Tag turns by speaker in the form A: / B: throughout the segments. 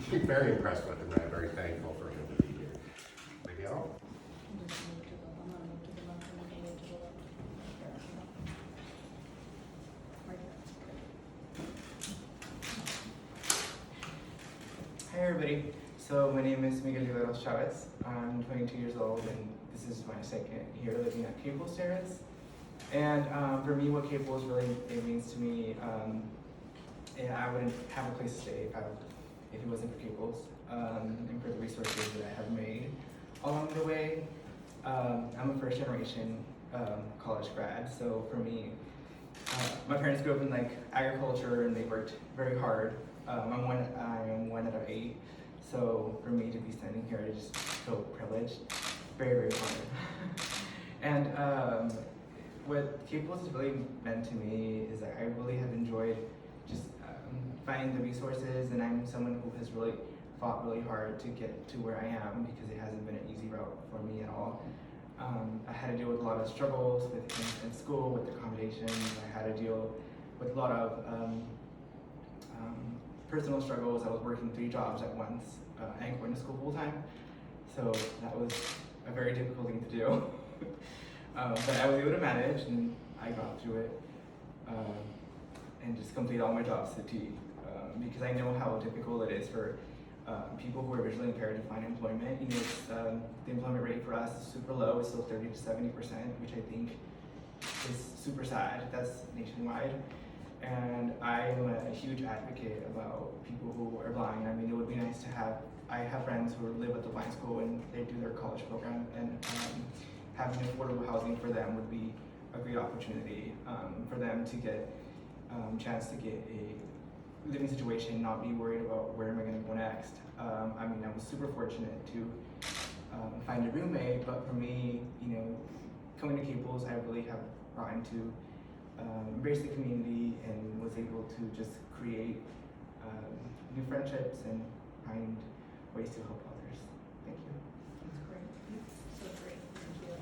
A: very impressed with him, and I'm very thankful for him to be here. Miguel?
B: Hi everybody. So my name is Miguel Chavez. I'm 22 years old and this is my second year living at Caples Terrace. And for me, what Caples really means to me, I wouldn't have a place to stay if it wasn't for Caples and for the resources that I have made along the way. I'm a first generation college grad, so for me, my parents grew up in like agriculture and they worked very hard. I am one out of 8, so for me to be standing here, I just feel privileged, very, very honored. And what Caples has really meant to me is that I really have enjoyed just finding the resources, and I'm someone who has really fought really hard to get to where I am because it hasn't been an easy route for me at all. I had to deal with a lot of struggles in school, with accommodations. I had to deal with a lot of personal struggles. I was working 3 jobs at once and going to school full time. So that was a very difficult thing to do. But I was able to manage and I got through it and just complete all my jobs to the T. Because I know how difficult it is for people who are visually impaired to find employment. You know, the employment rate for us is super low. It's still 30 to 70%, which I think is super sad. That's nationwide. And I'm a huge advocate about people who are blind. I mean, it would be nice to have, I have friends who live at the blind school and they do their college program, and having affordable housing for them would be a great opportunity for them to get a chance to get a living situation, not be worried about where am I going to go next. I mean, I was super fortunate to find a roommate, but for me, you know, coming to Caples, I really have gotten to embrace the community and was able to just create new friendships and find ways to help others. Thank you.
C: That's great. So great. Thank you.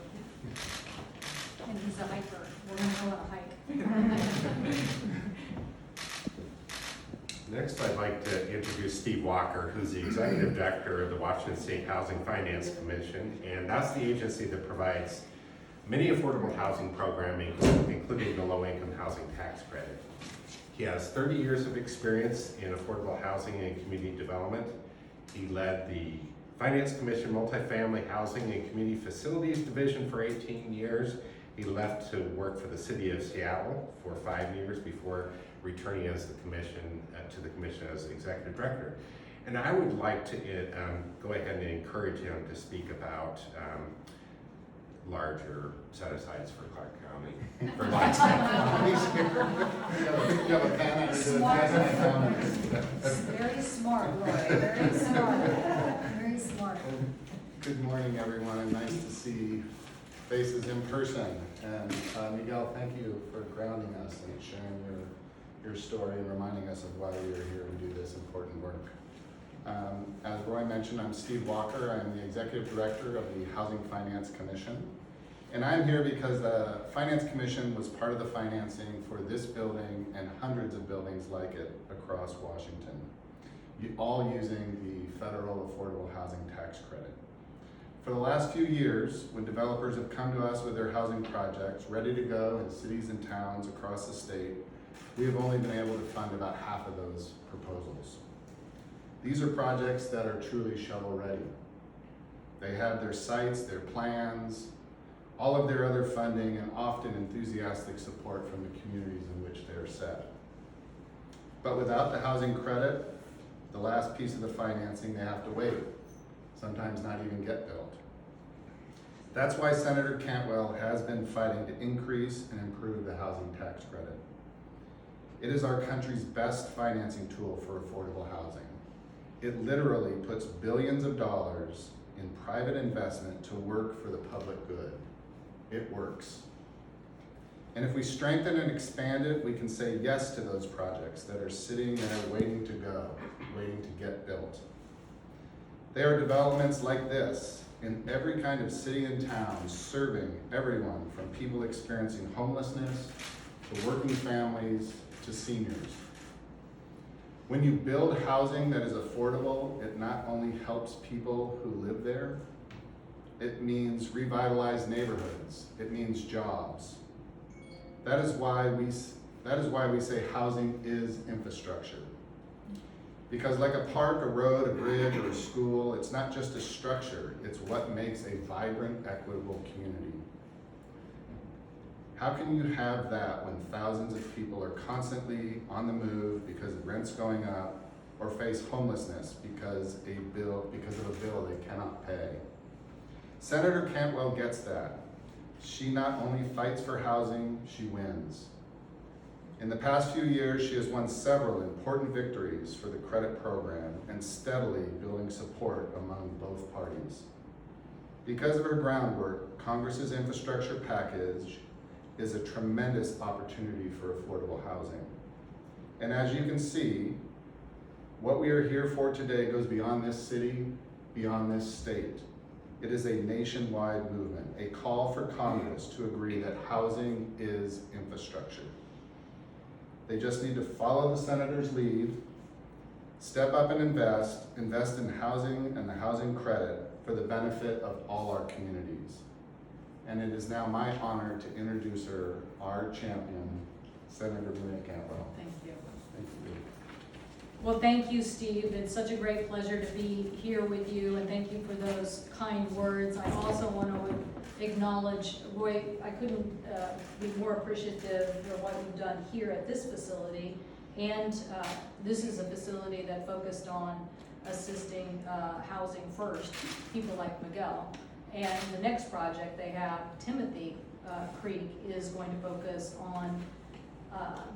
C: And he's a hiker. We're going to go on a hike.
A: Next, I'd like to introduce Steve Walker, who's the Executive Director of the Washington State Housing Finance Commission, and that's the agency that provides many affordable housing programming, including the low-income housing tax credit. He has 30 years of experience in affordable housing and community development. He led the Finance Commission Multifamily Housing and Community Facilities Division for 18 years. He left to work for the City of Seattle for 5 years before returning as the commission to the commission as Executive Director. And I would like to go ahead and encourage him to speak about larger set-asides for Clark County. For lots
D: You have a pen?
C: Smart. Very smart, Roy. Very smart. Very smart.
D: Good morning, everyone, and nice to see faces in person. And Miguel, thank you for grounding us and sharing your story and reminding us of why we are here to do this important work. As Roy mentioned, I'm Steve Walker. I'm the Executive Director of the Housing Finance Commission. And I'm here because the Finance Commission was part of the financing for this building and hundreds of buildings like it across Washington, all using the federal affordable housing tax credit. For the last few years, when developers have come to us with their housing projects ready to go in cities and towns across the state, we have only been able to fund about half of those proposals. These are projects that are truly shovel ready. They have their sites, their plans, all of their other funding, and often enthusiastic support from the communities in which they are set. But without the housing credit, the last piece of the financing, they have to wait, sometimes not even get built. That's why Senator Cantwell has been fighting to increase and improve the housing tax credit. It is our country's best financing tool for affordable housing. It literally puts billions of dollars in private investment to work for the public good. It works. And if we strengthen and expand it, we can say yes to those projects that are sitting there waiting to go, waiting to get built. They are developments like this in every kind of city and town, serving everyone from people experiencing homelessness to working families to seniors. When you build housing that is affordable, it not only helps people who live there, it means revitalized neighborhoods, it means jobs. That is why we say housing is infrastructure. Because like a park, a road, a bridge, or a school, it's not just a structure, it's what makes a vibrant, equitable community. How can you have that when thousands of people are constantly on the move because rent's going up, or face homelessness because of a bill they cannot pay? Senator Cantwell gets that. She not only fights for housing, she wins. In the past few years, she has won several important victories for the credit program and steadily building support among both parties. Because of her groundwork, Congress's infrastructure package is a tremendous opportunity for affordable housing. And as you can see, what we are here for today goes beyond this city, beyond this state. It is a nationwide movement, a call for Congress to agree that housing is infrastructure. They just need to follow the senator's lead, step up and invest in housing and the housing credit for the benefit of all our communities. And it is now my honor to introduce her, our champion, Senator Cantwell.
C: Thank you.
D: Thank you.
C: Well, thank you, Steve. It's such a great pleasure to be here with you, and thank you for those kind words. I also want to acknowledge, Roy, I couldn't be more appreciative for what you've done here at this facility. And this is a facility that focused on assisting housing first, people like Miguel. And the next project they have, Timothy Creek, is going to focus on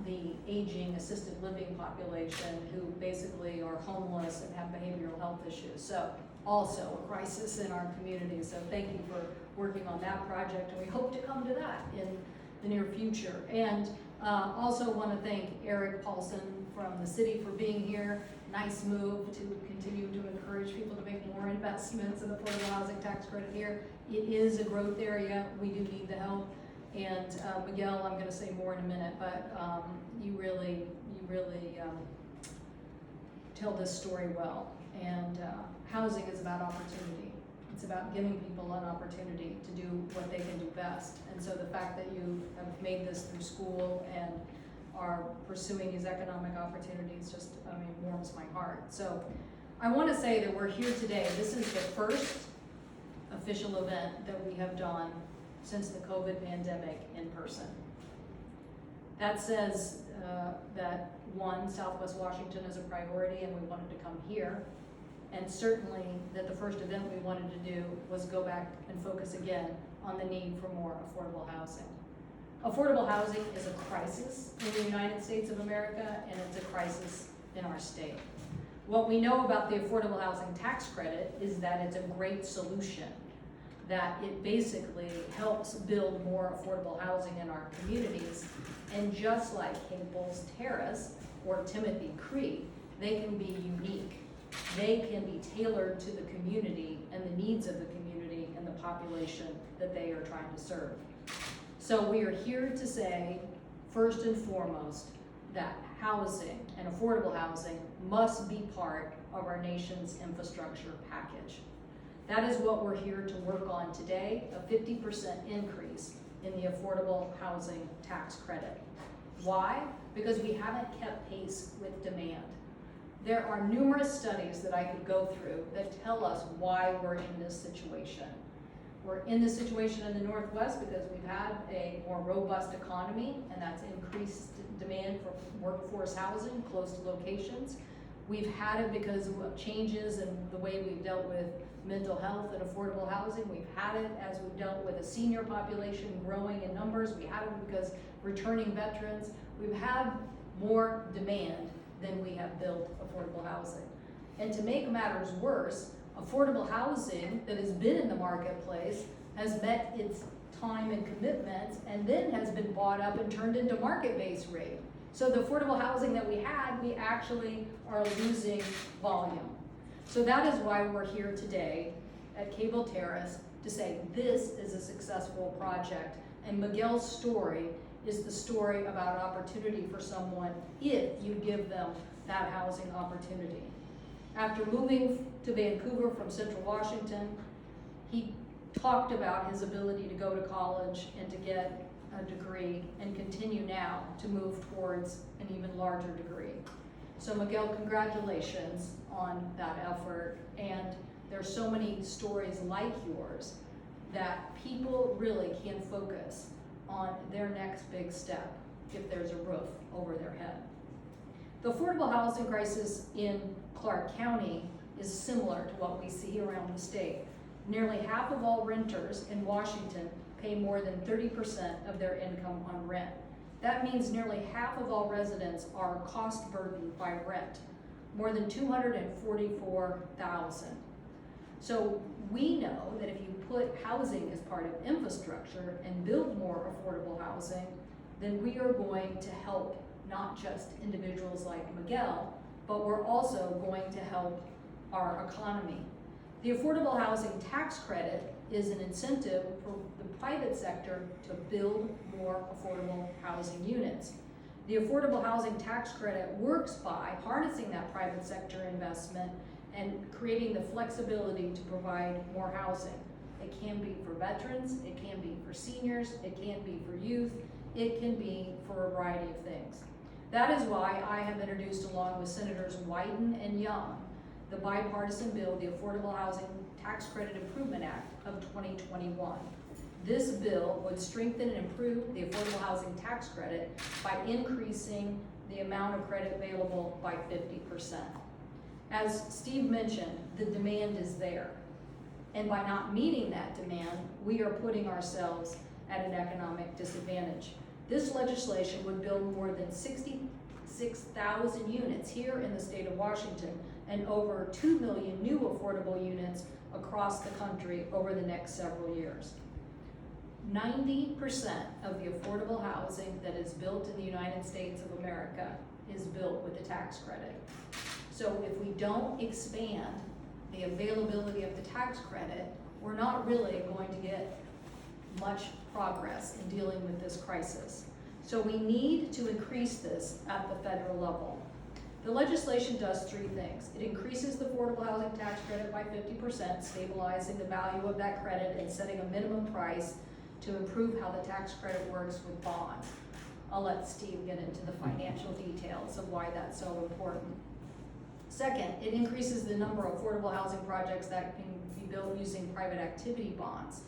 C: the aging assisted living population who basically are homeless and have behavioral health issues. So also a crisis in our community. So thank you for working on that project, and we hope to come to that in the near future. And also want to thank Eric Paulson from the city for being here. Nice move to continue to encourage people to make more investments in the affordable housing tax credit here. It is a growth area. We do need the help. And Miguel, I'm going to say more in a minute, but you really tell this story well. And housing is about opportunity. It's about giving people an opportunity to do what they can do best. And so the fact that you have made this through school and are pursuing these economic opportunities just, warms my heart. So I want to say that we're here today. This is the first official event that we have done since the COVID pandemic in person. That says that one, Southwest Washington is a priority and we wanted to come here. And certainly that the first event we wanted to do was go back and focus again on the need for more affordable housing. Affordable housing is a crisis in the United States of America, and it's a crisis in our state. What we know about the affordable housing tax credit is that it's a great solution, that it basically helps build more affordable housing in our communities. And just like Cable's Terrace or Timothy Creek, they can be unique. They can be tailored to the community and the needs of the community and the population that they are trying to serve. So we are here to say, first and foremost, that housing and affordable housing must be part of our nation's infrastructure package. That is what we're here to work on today, a 50% increase in the affordable housing tax credit. Why? Because we haven't kept pace with demand. There are numerous studies that I could go through that tell us why we're in this situation. We're in this situation in the Northwest because we've had a more robust economy, and that's increased demand for workforce housing close to locations. We've had it because of changes in the way we've dealt with mental health and affordable housing. We've had it as we've dealt with a senior population growing in numbers. We had it because returning veterans. We've had more demand than we have built affordable housing. And to make matters worse, affordable housing that has been in the marketplace has met its time and commitments and then has been bought up and turned into market-based rate. So the affordable housing that we had, we actually are losing volume. So that is why we're here today at Cable Terrace to say this is a successful project. And Miguel's story is the story about opportunity for someone if you give them that housing opportunity. After moving to Vancouver from Central Washington, he talked about his ability to go to college and to get a degree and continue now to move towards an even larger degree. So Miguel, congratulations on that effort, and there's so many stories like yours that people really can focus on their next big step if there's a roof over their head. The affordable housing crisis in Clark County is similar to what we see around the state. Nearly half of all renters in Washington pay more than 30% of their income on rent. That means nearly half of all residents are cost burdened by rent, more than 244,000. So we know that if you put housing as part of infrastructure and build more affordable housing, then we are going to help not just individuals like Miguel, but we're also going to help our economy. The Affordable Housing Tax Credit is an incentive for the private sector to build more affordable housing units. The Affordable Housing Tax Credit works by harnessing that private sector investment and creating the flexibility to provide more housing. It can be for veterans, it can be for seniors, it can be for youth, it can be for a variety of things. That is why I have introduced, along with Senators Wyden and Young, the bipartisan bill, the Affordable Housing Tax Credit Improvement Act of 2021. This bill would strengthen and improve the affordable housing tax credit by increasing the amount of credit available by 50%. As Steve mentioned, the demand is there. And by not meeting that demand, we are putting ourselves at an economic disadvantage. This legislation would build more than 66,000 units here in the state of Washington and over 2 million new affordable units across the country over the next several years. 90% of the affordable housing that is built in the United States of America is built with the tax credit. So if we don't expand the availability of the tax credit, we're not really going to get much progress in dealing with this crisis. So we need to increase this at the federal level. The legislation does three things. It increases the affordable housing tax credit by 50%, stabilizing the value of that credit and setting a minimum price to improve how the tax credit works with bonds. I'll let Steve get into the financial details of why that's so important. Second, it increases the number of affordable housing projects that can be built using private activity bonds.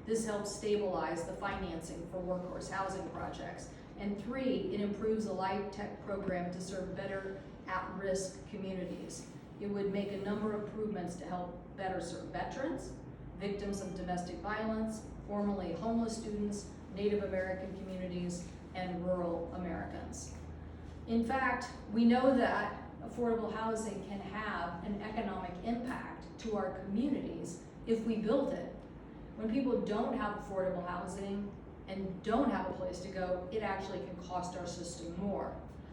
C: This helps stabilize the financing for workforce housing projects. And three, it improves the LIHTC program to serve better at-risk communities. It would make a number of improvements to help better serve veterans, victims of domestic violence, formerly homeless students, Native American communities, and rural Americans. In fact, we know that affordable housing can have an economic impact to our communities if we build it. When people don't have affordable housing and don't have a place to go, it actually can cost our system more.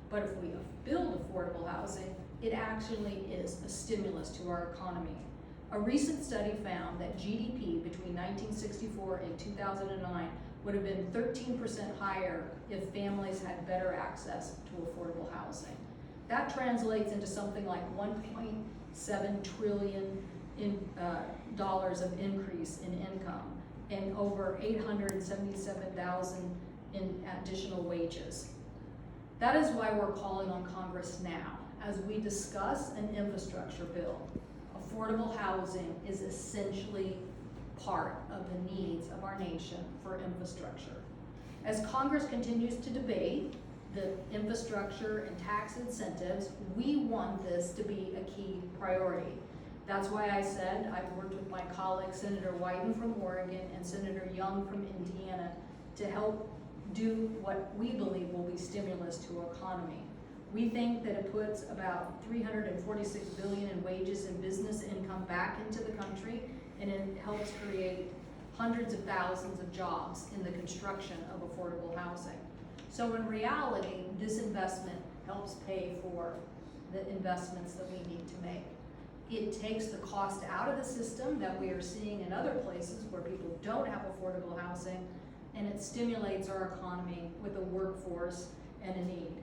C: But if we build affordable housing, it actually is a stimulus to our economy. A recent study found that GDP between 1964 and 2009 would have been 13% higher if families had better access to affordable housing. That translates into something like $1.7 trillion dollars of increase in income and over 877,000 in additional wages. That is why we're calling on Congress now. As we discuss an infrastructure bill, affordable housing is essentially part of the needs of our nation for infrastructure. As Congress continues to debate the infrastructure and tax incentives, we want this to be a key priority. That's why I said I've worked with my colleague Senator Wyden from Oregon and Senator Young from Indiana to help do what we believe will be stimulus to our economy. We think that it puts about $346 billion in wages and business income back into the country, and it helps create hundreds of thousands of jobs in the construction of affordable housing. So in reality, this investment helps pay for the investments that we need to make. It takes the cost out of the system that we are seeing in other places where people don't have affordable housing, and it stimulates our economy with a workforce and a need.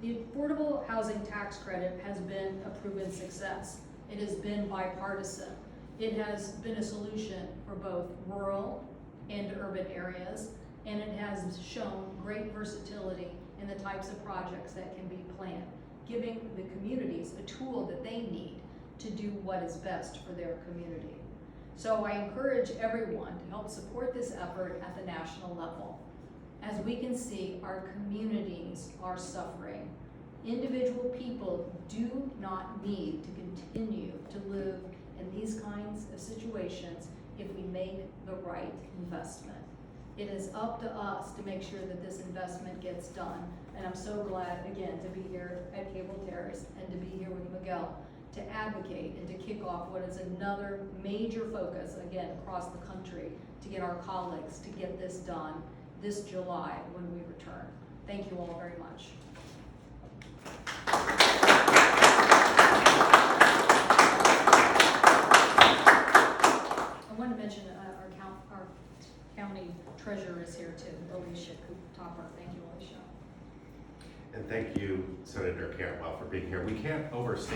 C: The affordable housing tax credit has been a proven success. It has been bipartisan. It has been a solution for both rural and urban areas, and it has shown great versatility in the types of projects that can be planned, giving the communities a tool that they need to do what is best for their community. So I encourage everyone to help support this effort at the national level. As we can see, our communities are suffering. Individual people do not need to continue to live in these kinds of situations if we make the right investment. It is up to us to make sure that this investment gets done. And I'm so glad, again, to be here at Cable Terrace and to be here with Miguel to advocate and to kick off what is another major focus, again, across the country, to get our colleagues to get this done this July when we return. Thank you all very much. I want to mention our county treasurer is here too, Alicia Topper. Thank you, Alicia.
A: And thank you, Senator Cantwell, for being here. We can't overstate